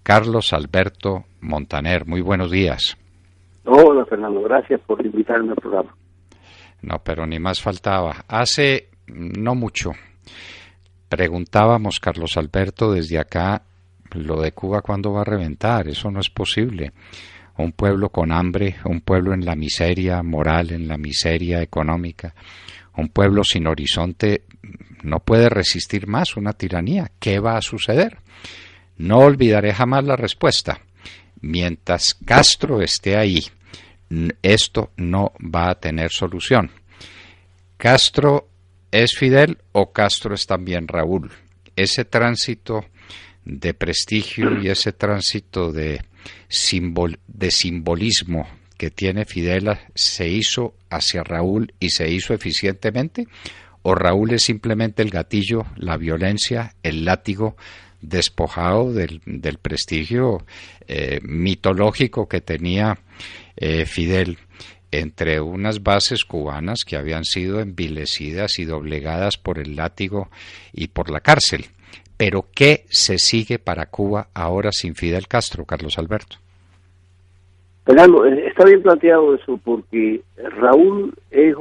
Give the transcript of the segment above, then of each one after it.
Carlos Alberto Montaner. Muy buenos días. Hola, Fernando, gracias por invitarme al programa. No, pero ni más faltaba. Hace no mucho preguntábamos, Carlos Alberto, desde acá, lo de Cuba cuándo va a reventar. Eso no es posible. Un pueblo con hambre, un pueblo en la miseria moral, en la miseria económica, un pueblo sin horizonte no puede resistir más una tiranía. ¿Qué va a suceder? No olvidaré jamás la respuesta. Mientras Castro esté ahí, esto no va a tener solución. ¿Castro es Fidel o Castro es también Raúl? Ese tránsito de prestigio y ese tránsito de simbolismo que tiene Fidel se hizo hacia Raúl y se hizo eficientemente, o Raúl es simplemente el gatillo, la violencia, el látigo despojado del prestigio mitológico que tenía Fidel entre unas bases cubanas que habían sido envilecidas y doblegadas por el látigo y por la cárcel. Pero ¿qué se sigue para Cuba ahora sin Fidel Castro, Carlos Alberto? Fernando, está bien planteado eso, porque Raúl es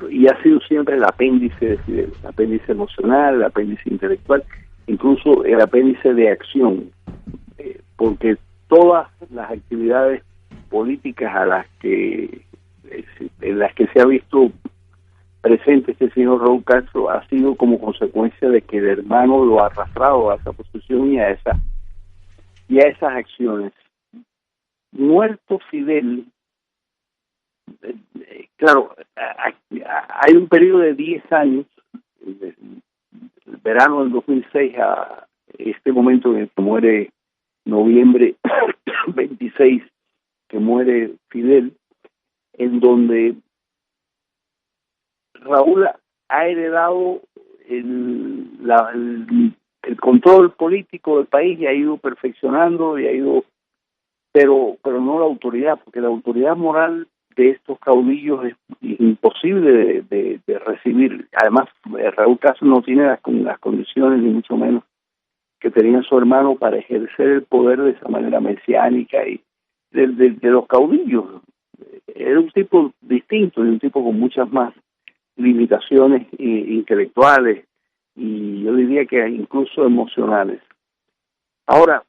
y ha sido siempre el apéndice de Fidel, el apéndice emocional, el apéndice intelectual, incluso el apéndice de acción, porque todas las actividades políticas en las que se ha visto presente este señor Raúl Castro ha sido como consecuencia de que el hermano lo ha arrastrado a esa posición y a esas acciones. Muerto Fidel, claro, hay un periodo de 10 años, el verano del 2006 a este momento en el que muere noviembre 26, que muere Fidel, en donde Raúl ha heredado el control político del país y ha ido perfeccionando pero no la autoridad, porque la autoridad moral de estos caudillos es imposible de recibir. Además, Raúl Castro no tiene las condiciones, ni mucho menos, que tenía su hermano para ejercer el poder de esa manera mesiánica y de los caudillos. Era un tipo distinto, y un tipo con muchas más limitaciones intelectuales y yo diría que incluso emocionales. Ahora,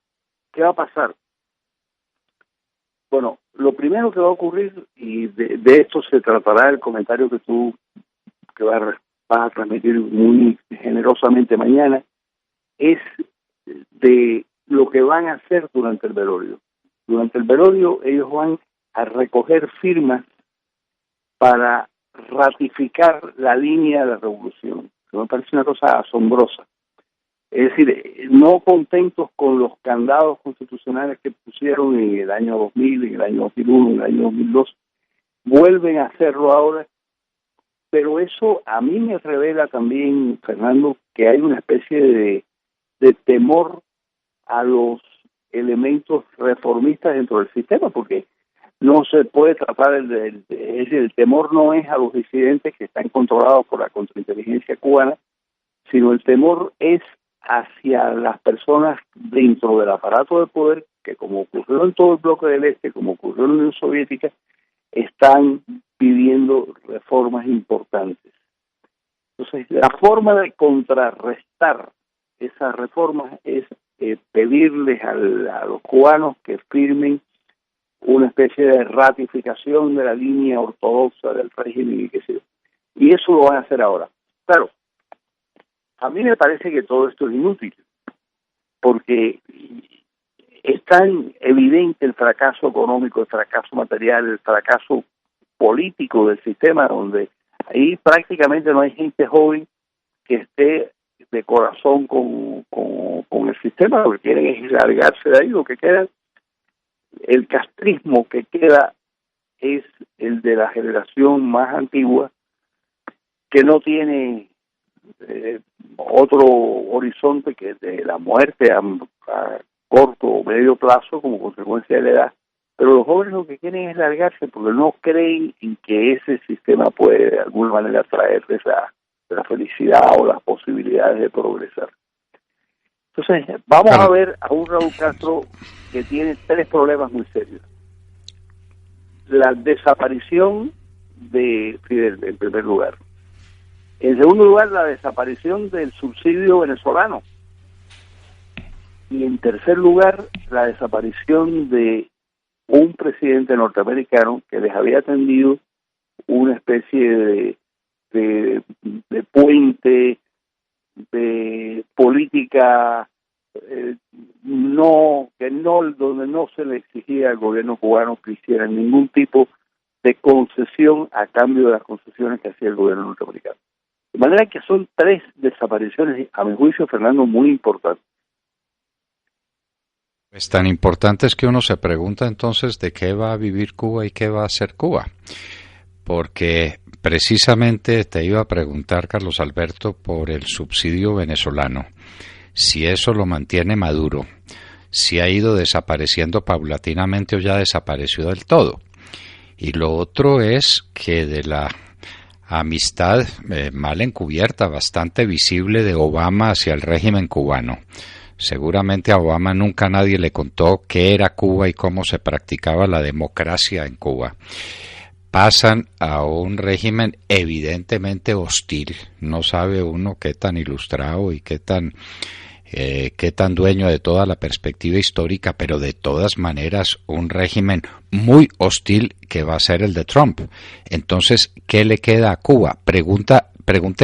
¿qué va a pasar? Bueno, lo primero que va a ocurrir, y de esto se tratará el comentario que vas a transmitir muy generosamente mañana, es de lo que van a hacer durante el velorio. Durante el velorio ellos van a recoger firmas para ratificar la línea de la revolución, que me parece una cosa asombrosa. Es decir, no contentos con los candados constitucionales que pusieron en el año 2000, en el año 2001, en el año 2002, vuelven a hacerlo ahora, pero eso a mí me revela también, Fernando, que hay una especie de temor a los elementos reformistas dentro del sistema, porque no se puede tratar el temor no es a los disidentes que están controlados por la contrainteligencia cubana, sino el temor es hacia las personas dentro del aparato de poder que, como ocurrió en todo el bloque del Este, como ocurrió en la Unión Soviética, están pidiendo reformas importantes. Entonces, la forma de contrarrestar esas reformas es pedirles a los cubanos que firmen una especie de ratificación de la línea ortodoxa del régimen y eso lo van a hacer ahora. Claro, a mí me parece que todo esto es inútil, porque es tan evidente el fracaso económico, el fracaso material, el fracaso político del sistema, donde ahí prácticamente no hay gente joven que esté de corazón con el sistema. Lo que quieren es largarse de ahí. Lo que queda, el castrismo que queda es el de la generación más antigua, que no tiene otro horizonte que de la muerte a corto o medio plazo como consecuencia de la edad. Pero los jóvenes lo que quieren es largarse porque no creen en que ese sistema puede de alguna manera traerles la felicidad o las posibilidades de progresar. Entonces, vamos Claro. a ver a un Raúl Castro que tiene tres problemas muy serios. La desaparición de Fidel, en primer lugar. En segundo lugar, la desaparición del subsidio venezolano. Y en tercer lugar, la desaparición de un presidente norteamericano que les había tendido una especie de puente, de política donde no se le exigía al gobierno cubano que hiciera ningún tipo de concesión a cambio de las concesiones que hacía el gobierno norteamericano. De manera que son tres desapariciones, a mi juicio, Fernando, muy importantes. Es tan importante es que uno se pregunta entonces de qué va a vivir Cuba y qué va a hacer Cuba. Porque precisamente te iba a preguntar, Carlos Alberto, por el subsidio venezolano. Si eso lo mantiene Maduro, si ha ido desapareciendo paulatinamente o ya desapareció del todo. Y lo otro es que de la amistad mal encubierta, bastante visible de Obama hacia el régimen cubano. Seguramente a Obama nunca nadie le contó qué era Cuba y cómo se practicaba la democracia en Cuba. Pasan a un régimen evidentemente hostil. No sabe uno qué tan ilustrado y qué tan dueño de toda la perspectiva histórica, pero de todas maneras un régimen muy hostil que va a ser el de Trump. Entonces, ¿qué le queda a Cuba? Pregunta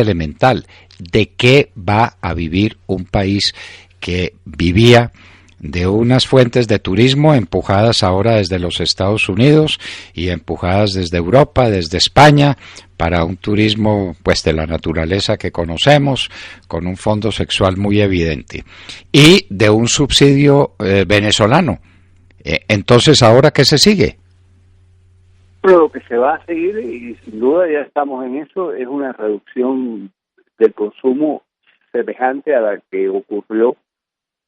elemental. ¿De qué va a vivir un país que vivía de unas fuentes de turismo empujadas ahora desde los Estados Unidos y empujadas desde Europa, desde España, para un turismo pues de la naturaleza que conocemos, con un fondo sexual muy evidente, y de un subsidio venezolano? Entonces, ¿ahora qué se sigue? Pero lo que se va a seguir, y sin duda ya estamos en eso, es una reducción del consumo semejante a la que ocurrió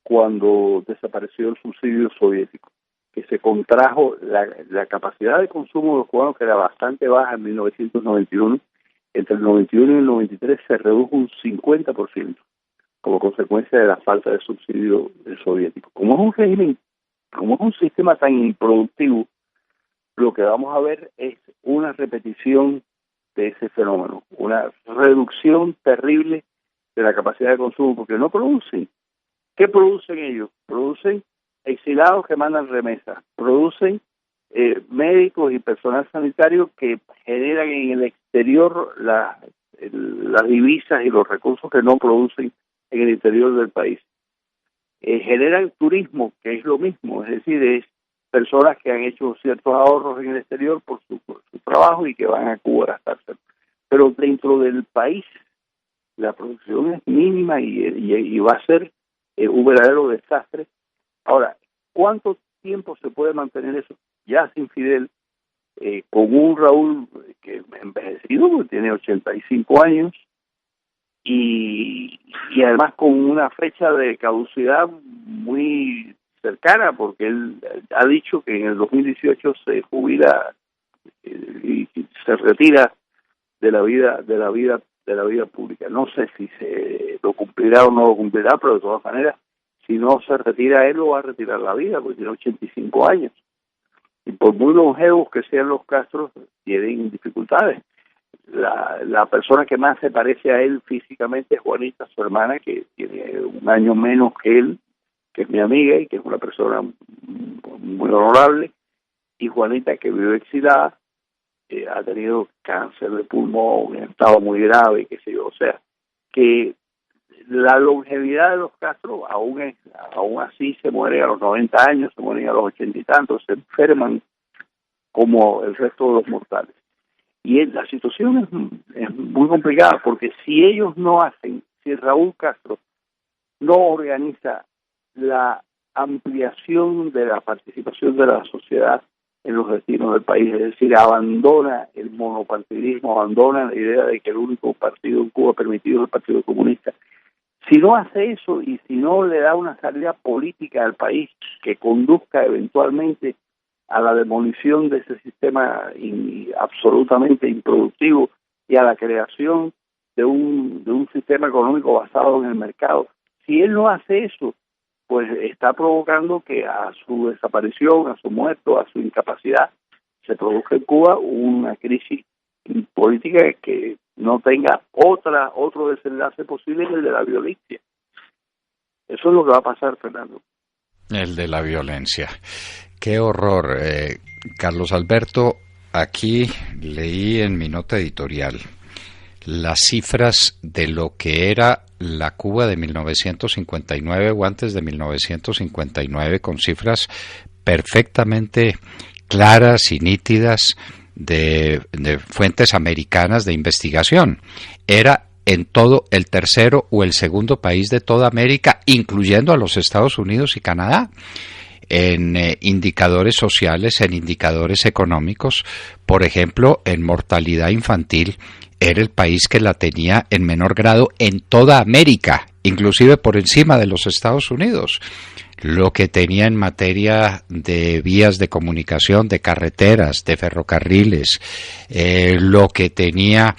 cuando desapareció el subsidio soviético, que se contrajo la capacidad de consumo de los cubanos, que era bastante baja en 1991, entre el 91 y el 93 se redujo un 50% como consecuencia de la falta de subsidio soviético. Como es un régimen, como es un sistema tan improductivo, lo que vamos a ver es una repetición de ese fenómeno, una reducción terrible de la capacidad de consumo, porque no producen. ¿Qué producen ellos? Producen exilados que mandan remesas, producen médicos y personal sanitario que generan en el exterior las divisas y los recursos que no producen en el interior del país. Generan turismo, que es lo mismo, es decir, es personas que han hecho ciertos ahorros en el exterior por su trabajo y que van a Cuba a gastarse. Pero dentro del país la producción es mínima y va a ser un verdadero desastre. Ahora, ¿cuánto tiempo se puede mantener eso? Ya sin Fidel, con un Raúl que envejecido, porque tiene 85 años, y además con una fecha de caducidad muy cercana, porque él ha dicho que en el 2018 se jubila y se retira de la vida pública. No sé si se lo cumplirá o no lo cumplirá, pero de todas maneras, si no se retira él, lo va a retirar la vida, porque tiene 85 años. Y por muy longevos que sean los Castros, tienen dificultades. La persona que más se parece a él físicamente es Juanita, su hermana, que tiene un año menos que él, que es mi amiga y que es una persona muy honorable. Y Juanita, que vive exilada, ha tenido cáncer de pulmón, en estado muy grave, qué sé yo. O sea, que la longevidad de los Castro, aún así, se mueren a los 90 años, se mueren a los 80 y tantos, se enferman como el resto de los mortales. Y la situación es muy complicada, porque si Raúl Castro no organiza la ampliación de la participación de la sociedad en los destinos del país, es decir, abandona el monopartidismo, abandona la idea de que el único partido en Cuba permitido es el Partido Comunista. Si no hace eso y si no le da una salida política al país que conduzca eventualmente a la demolición de ese sistema absolutamente improductivo y a la creación de un sistema económico basado en el mercado, Si él no hace eso, pues está provocando que a su desaparición, a su muerto, a su incapacidad, se produzca en Cuba una crisis política que no tenga otro desenlace posible que el de la violencia. Eso es lo que va a pasar, Fernando. El de la violencia. Qué horror. Carlos Alberto, aquí leí en mi nota editorial las cifras de lo que era la Cuba de 1959 o antes de 1959, con cifras perfectamente claras y nítidas de fuentes americanas de investigación. Era en todo el tercero o el segundo país de toda América, incluyendo a los Estados Unidos y Canadá, en indicadores sociales, en indicadores económicos. Por ejemplo, en mortalidad infantil, era el país que la tenía en menor grado en toda América, inclusive por encima de los Estados Unidos. Lo que tenía en materia de vías de comunicación, de carreteras, de ferrocarriles, lo que tenía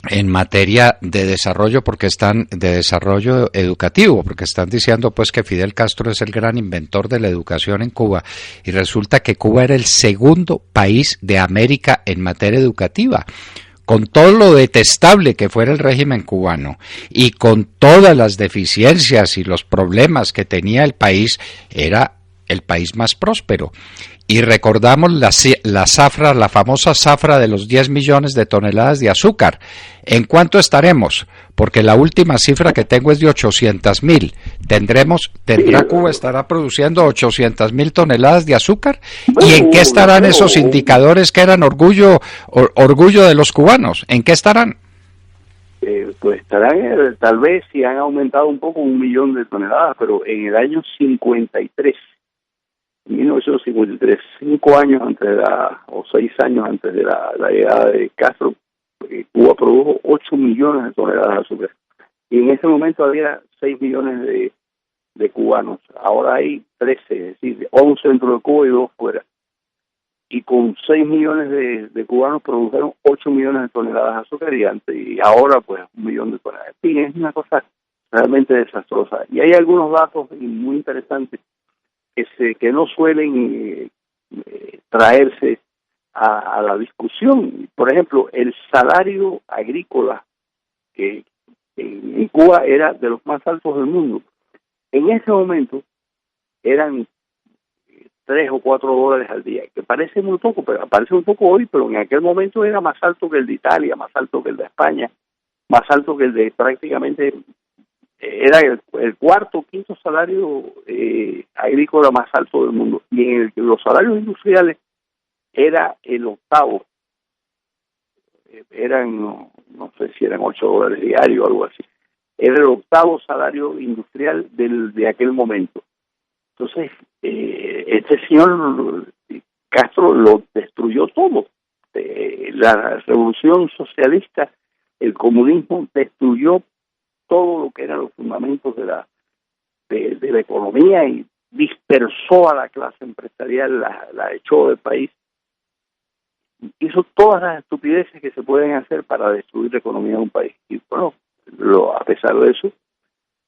en materia de desarrollo, de desarrollo educativo, porque están diciendo pues que Fidel Castro es el gran inventor de la educación en Cuba, y resulta que Cuba era el segundo país de América en materia educativa. Con todo lo detestable que fuera el régimen cubano y con todas las deficiencias y los problemas que tenía el país, era el país más próspero. Y recordamos la famosa zafra de los 10 millones de toneladas de azúcar. ¿En cuánto estaremos? Porque la última cifra que tengo es de 800,000. Cuba estará produciendo 800,000 toneladas de azúcar. ¿Y en qué estarán esos indicadores que eran orgullo de los cubanos? ¿En qué estarán? Pues estarán, tal vez si han aumentado un poco, 1 millón de toneladas, pero en el año 53, 1953, 5 años antes o 6 años antes de la llegada de Castro, Cuba produjo 8 millones de toneladas de azúcar. Y en ese momento había 6 millones de cubanos. Ahora hay 13, es decir, 11 dentro de Cuba y 2 fuera. Y con 6 millones de cubanos produjeron 8 millones de toneladas de azúcar y ahora pues 1 millón de toneladas. En fin, es una cosa realmente desastrosa. Y hay algunos datos muy interesantes que no suelen traerse a la discusión. Por ejemplo, el salario agrícola que en Cuba era de los más altos del mundo. En ese momento eran $3 o $4 al día, que parece muy poco, hoy, pero en aquel momento era más alto que el de Italia, más alto que el de España, más alto que el de prácticamente... Era el cuarto o quinto salario agrícola más alto del mundo. Y en los salarios industriales era el octavo. No sé si eran $8 diarios o algo así. Era el octavo salario industrial de aquel momento. Entonces, este señor Castro lo destruyó todo. La revolución socialista, el comunismo destruyó todo lo que eran los fundamentos de la economía y dispersó a la clase empresarial, la echó del país. Hizo todas las estupideces que se pueden hacer para destruir la economía de un país. Y bueno, a pesar de eso,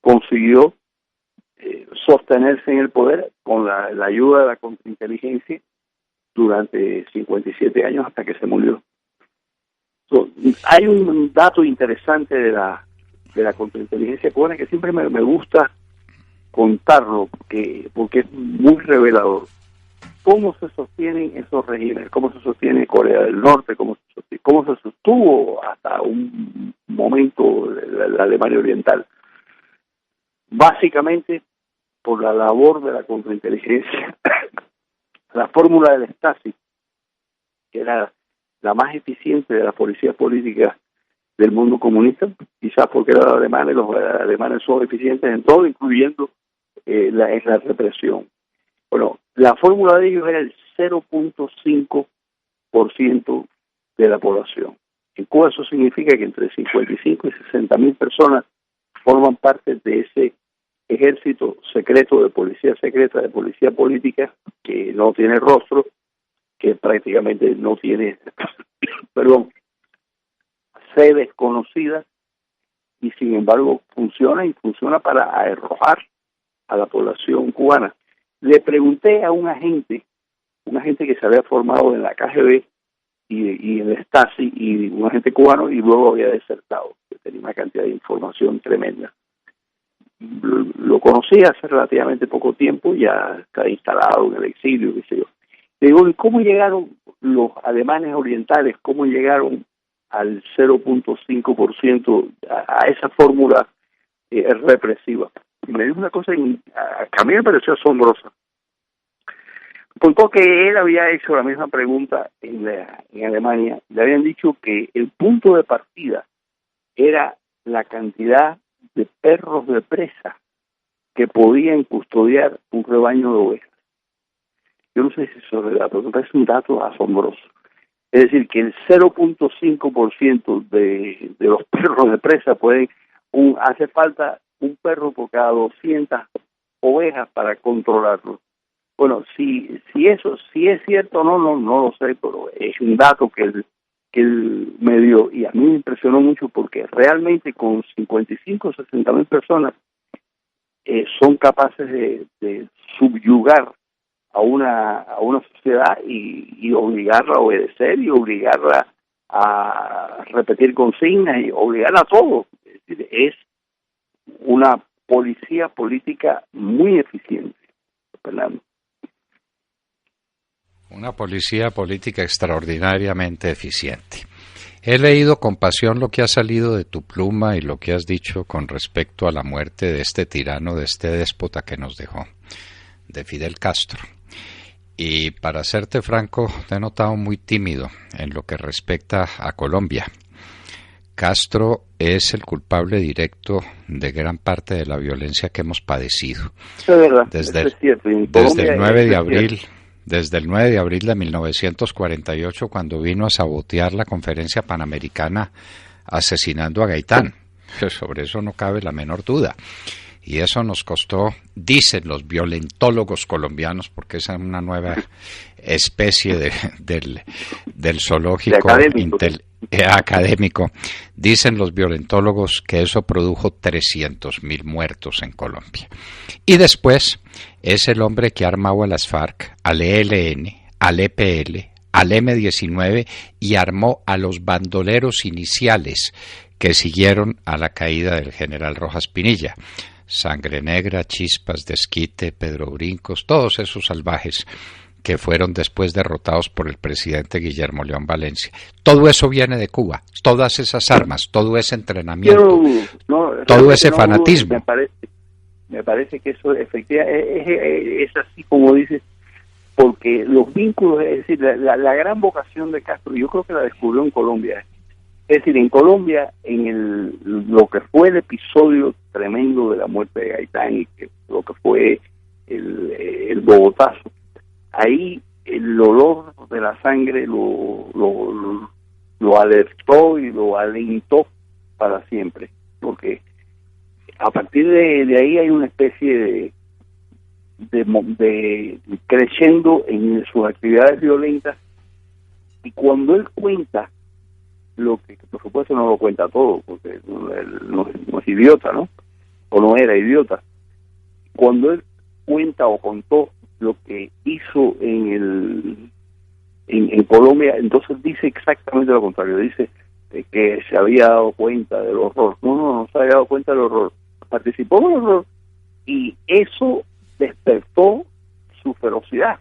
consiguió sostenerse en el poder con la ayuda de la contrainteligencia durante 57 años hasta que se murió. Hay un dato interesante de la contrainteligencia cubana que siempre me gusta contarlo porque es muy revelador. ¿Cómo se sostienen esos regímenes? ¿Cómo se sostiene Corea del Norte? ¿Cómo se sostuvo hasta un momento la Alemania Oriental? Básicamente por la labor de la contrainteligencia. La fórmula del Stasi, que era la más eficiente de las policías políticas del mundo comunista, quizás porque eran alemanes, los alemanes son eficientes en todo, incluyendo en la represión. Bueno, la fórmula de ellos era el 0.5% de la población. En Cuba eso significa que entre 55 y 60,000 personas forman parte de ese ejército secreto de policía secreta, de policía política, que no tiene rostro, que prácticamente no tiene, sedes conocidas, y sin embargo funciona y funciona para arrojar a la población cubana. Le pregunté a un agente que se había formado en la KGB y en el Stasi, y un agente cubano, y luego había desertado, que tenía una cantidad de información tremenda. Lo conocí hace relativamente poco tiempo, ya está instalado en el exilio, qué sé yo. Le digo, ¿y cómo llegaron los alemanes orientales, cómo llegaron al 0.5%, a esa fórmula represiva? Y me dijo una cosa que a mí me pareció asombrosa. Contó que él había hecho la misma pregunta en Alemania. Le habían dicho que el punto de partida era la cantidad de perros de presa que podían custodiar un rebaño de ovejas. Yo no sé si eso es verdad, pero me parece un dato asombroso. Es decir, que el 0.5% de los perros de presa hace falta un perro por cada 200 ovejas para controlarlo. Bueno, si es cierto o no lo sé, pero es un dato que él me dio, y a mí me impresionó mucho porque realmente con 55 o 60 mil personas son capaces de subyugar a una sociedad y obligarla a obedecer y obligarla a repetir consignas y obligarla a todo. Es decir, es una policía política muy eficiente, Fernando. Una policía política extraordinariamente eficiente. He leído con pasión lo que ha salido de tu pluma y lo que has dicho con respecto a la muerte de este tirano, de este déspota que nos dejó, de Fidel Castro. Y para serte franco, te he notado muy tímido en lo que respecta a Colombia. Castro es el culpable directo de gran parte de la violencia que hemos padecido. Es verdad, Desde el 9 de abril... Desde el 9 de abril de 1948, cuando vino a sabotear la conferencia panamericana asesinando a Gaitán. Sobre eso no cabe la menor duda. Y eso nos costó, dicen los violentólogos colombianos, porque esa es una nueva especie del zoológico académico, dicen los violentólogos que eso produjo 300.000 muertos en Colombia. Y después es el hombre que ha armado a las FARC, al ELN, al EPL, al M-19 y armó a los bandoleros iniciales que siguieron a la caída del general Rojas Pinilla. Sangre Negra, Chispas, Desquite, Pedro Brincos, todos esos salvajes que fueron después derrotados por el presidente Guillermo León Valencia. Todo eso viene de Cuba, todas esas armas, todo ese entrenamiento, todo ese fanatismo. Me parece que eso efectivamente es así como dices, porque los vínculos, es decir, la gran vocación de Castro, yo creo que la descubrió en Colombia. Es decir, en Colombia, lo que fue el episodio tremendo de la muerte de Gaitán y lo que fue el Bogotazo, ahí el olor de la sangre lo alertó y lo alentó para siempre, porque a partir de ahí hay una especie de creciendo en sus actividades violentas, y cuando él cuenta lo que, por supuesto, no lo cuenta todo, porque él no es idiota, ¿no? O no era idiota. Cuando él cuenta o contó lo que hizo en Colombia, entonces dice exactamente lo contrario. Dice que se había dado cuenta del horror. No se había dado cuenta del horror. Participó en el horror y eso despertó su ferocidad.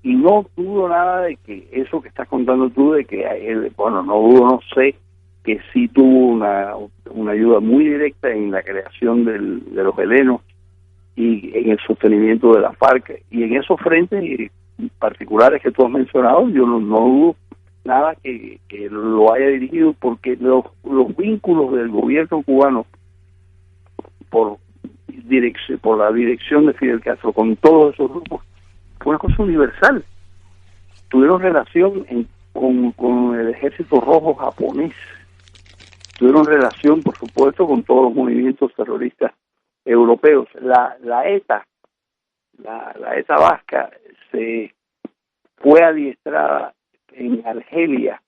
Y no dudo nada de que eso que estás contando tú, de que él, no sé, que sí tuvo una ayuda muy directa en la creación de los helenos y en el sostenimiento de la FARC. Y en esos frentes particulares que tú has mencionado, yo no dudo nada que lo haya dirigido, porque los vínculos del gobierno cubano por la dirección de Fidel Castro con todos esos grupos fue una cosa universal. Tuvieron relación con el Ejército Rojo japonés, tuvieron relación, por supuesto, con todos los movimientos terroristas europeos. La ETA vasca se fue adiestrada en Argelia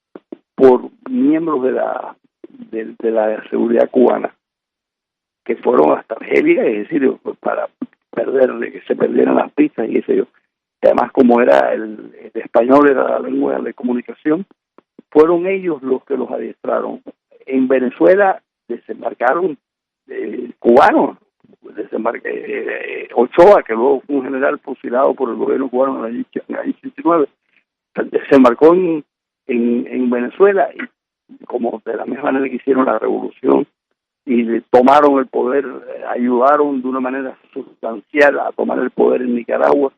por miembros de la seguridad cubana, que fueron hasta Argelia, es decir, para que se perdieran las pistas y eso yo. Además, como era el español era la lengua de comunicación, fueron ellos los que los adiestraron. En Venezuela desembarcaron cubanos, Ochoa, que luego fue un general fusilado por el gobierno cubano en el año 89, desembarcó en Venezuela, y como de la misma manera que hicieron la revolución y tomaron el poder, ayudaron de una manera sustancial a tomar el poder en Nicaragua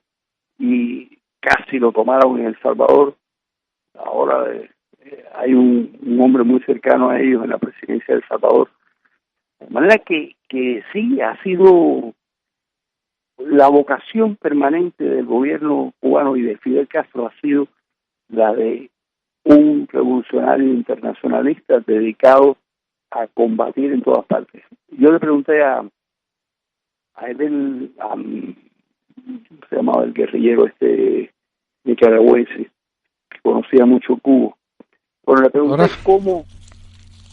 y casi lo tomaron en El Salvador. Ahora hay un hombre muy cercano a ellos en la presidencia de El Salvador. De manera que sí, ha sido la vocación permanente del gobierno cubano y de Fidel Castro ha sido la de un revolucionario internacionalista dedicado a combatir en todas partes. Yo le pregunté a él, se llamaba el guerrillero nicaragüense, que conocía mucho Cuba. Bueno, le pregunté cómo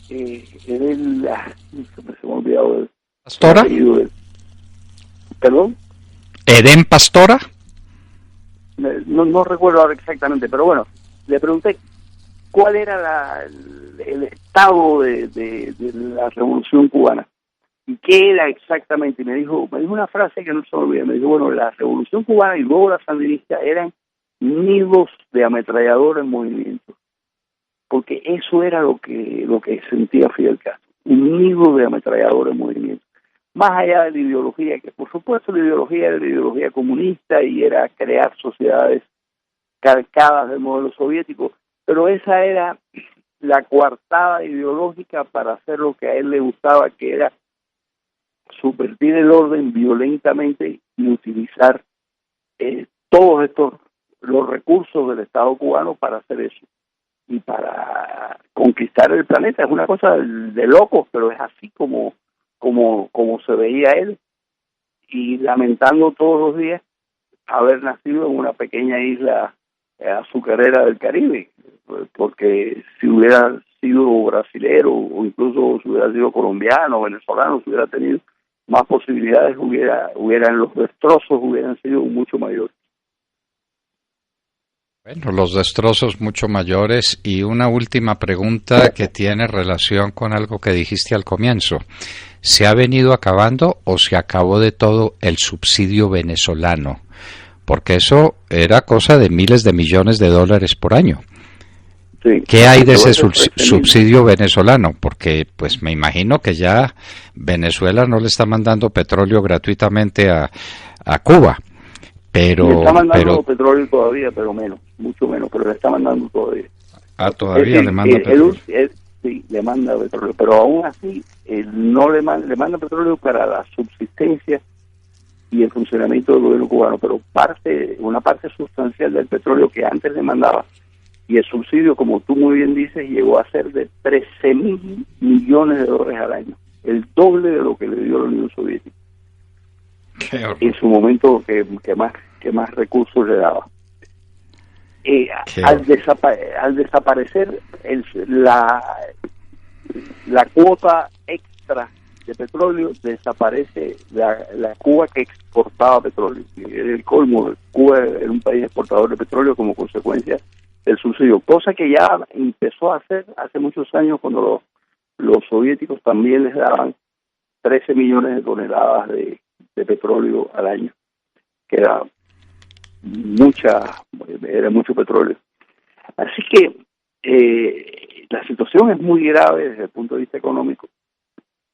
él, se me ha olvidado el ¿Pastora? ¿Perdón? ¿Edén Pastora? No recuerdo ahora exactamente, pero bueno, le pregunté cuál era el estado de la revolución cubana y qué era exactamente. Y me dijo una frase que no se me olvida. Me dijo, bueno, la revolución cubana y luego la sandinista eran nidos de ametrallador en movimiento, porque eso era lo que sentía Fidel Castro, un nido de ametrallador en movimiento. Más allá de la ideología, que por supuesto la ideología era la ideología comunista y era crear sociedades calcadas del modelo soviético, pero esa era la coartada ideológica para hacer lo que a él le gustaba, que era subvertir el orden violentamente y utilizar todos los recursos del Estado cubano para hacer eso y para conquistar el planeta. Es una cosa de locos, pero es así como se veía él, y lamentando todos los días haber nacido en una pequeña isla azucarera del Caribe, porque si hubiera sido brasilero o incluso si hubiera sido colombiano o venezolano, si hubiera tenido más posibilidades, los destrozos hubieran sido mucho mayores. Bueno, los destrozos mucho mayores. Y una última pregunta que tiene relación con algo que dijiste al comienzo. ¿Se ha venido acabando o se acabó de todo el subsidio venezolano? Porque eso era cosa de miles de millones de dólares por año. Sí. ¿Qué hay de ese subsidio venezolano? Porque pues me imagino que ya Venezuela no le está mandando petróleo gratuitamente a Cuba. Pero le está mandando petróleo todavía, pero menos, mucho menos, pero le está mandando todavía. Todavía le manda petróleo. Sí, le manda petróleo, pero aún así no le manda petróleo para la subsistencia y el funcionamiento del gobierno cubano, pero una parte sustancial del petróleo que antes le mandaba, y el subsidio, como tú muy bien dices, llegó a ser de 13.000 millones de dólares al año, el doble de lo que le dio la Unión Soviética. En su momento que más recursos le daba. Al desaparecer la cuota extra de petróleo, desaparece la Cuba que exportaba petróleo. Era el colmo. Cuba era un país exportador de petróleo como consecuencia del subsidio, cosa que ya empezó a hacer hace muchos años cuando los soviéticos también les daban 13 millones de toneladas de petróleo al año, que era mucho petróleo. Así que la situación es muy grave desde el punto de vista económico,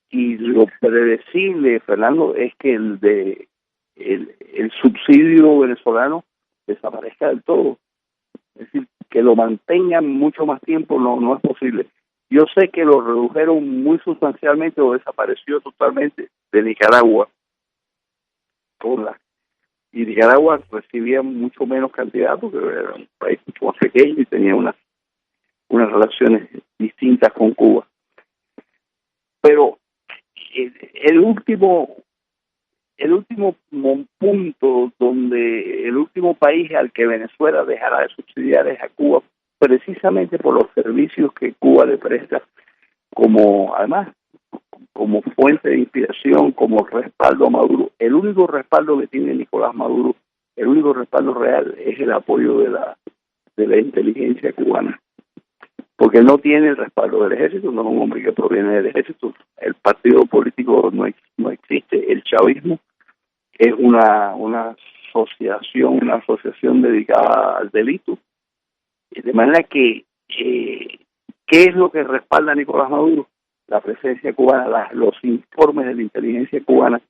y lo predecible, Fernando, es que el subsidio venezolano desaparezca del todo. Es decir, que lo mantengan mucho más tiempo no es posible. Yo sé que lo redujeron muy sustancialmente o desapareció totalmente de Nicaragua, y Nicaragua recibía mucho menos cantidad porque era un país mucho más pequeño y tenía unas relaciones distintas con Cuba. Pero el último punto donde el último país al que Venezuela dejará de subsidiar es a Cuba, precisamente por los servicios que Cuba le presta además, como fuente de inspiración, como respaldo a Maduro. El único respaldo que tiene Nicolás Maduro, el único respaldo real es el apoyo de la inteligencia cubana, porque no tiene el respaldo del ejército, no es un hombre que proviene del ejército, el partido político no existe, el chavismo es una asociación dedicada al delito, de manera que ¿qué es lo que respalda a Nicolás Maduro? La presencia cubana, los informes de la inteligencia cubana,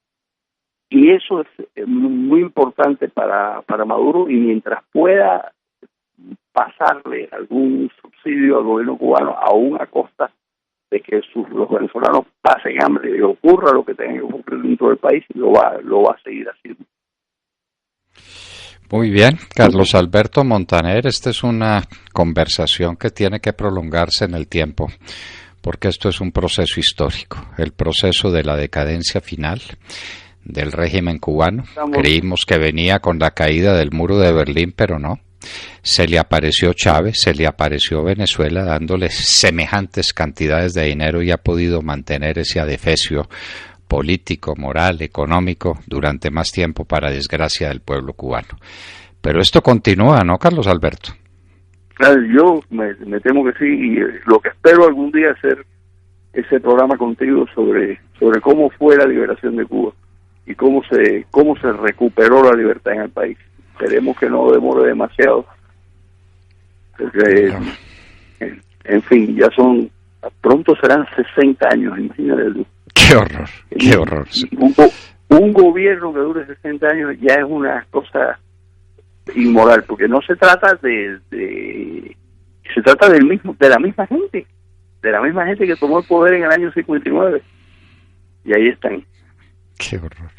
y eso es muy importante para Maduro, y mientras pueda pasarle algún subsidio al gobierno cubano, aún a costa de que los venezolanos pasen hambre y ocurra lo que tenga que ocurrir dentro del país, lo va a seguir haciendo. Muy bien, Carlos Alberto Montaner, esta es una conversación que tiene que prolongarse en el tiempo, porque esto es un proceso histórico, el proceso de la decadencia final del régimen cubano. Creímos que venía con la caída del muro de Berlín, pero no. Se le apareció Chávez, se le apareció Venezuela dándole semejantes cantidades de dinero y ha podido mantener ese adefesio político, moral, económico durante más tiempo, para desgracia del pueblo cubano. Pero esto continúa, ¿no, Carlos Alberto? Claro, yo me temo que sí, y lo que espero algún día hacer ese programa contigo sobre cómo fue la liberación de Cuba y cómo se recuperó la libertad en el país. Esperemos que no demore demasiado, porque en fin, pronto serán 60 años, imagínate tú. Qué horror, qué horror. Un gobierno que dure 60 años ya es una cosa inmoral, porque no se trata se trata de la misma gente que tomó el poder en el año 59, y ahí están. Qué horror.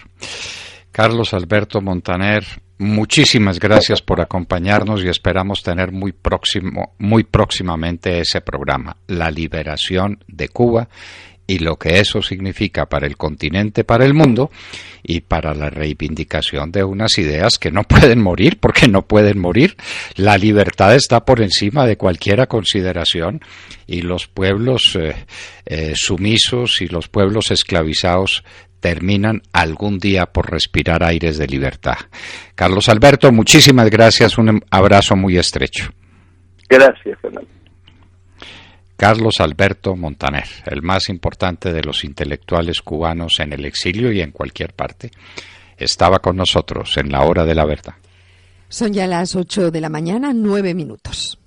Carlos Alberto Montaner, muchísimas gracias por acompañarnos y esperamos tener muy próximamente ese programa, La Liberación de Cuba, y lo que eso significa para el continente, para el mundo, y para la reivindicación de unas ideas que no pueden morir, porque no pueden morir. La libertad está por encima de cualquier consideración, y los pueblos sumisos y los pueblos esclavizados terminan algún día por respirar aires de libertad. Carlos Alberto, muchísimas gracias, un abrazo muy estrecho. Gracias, Fernando. Carlos Alberto Montaner, el más importante de los intelectuales cubanos en el exilio y en cualquier parte, estaba con nosotros en La Hora de la Verdad. Son ya las 8 de la mañana, 9 minutos.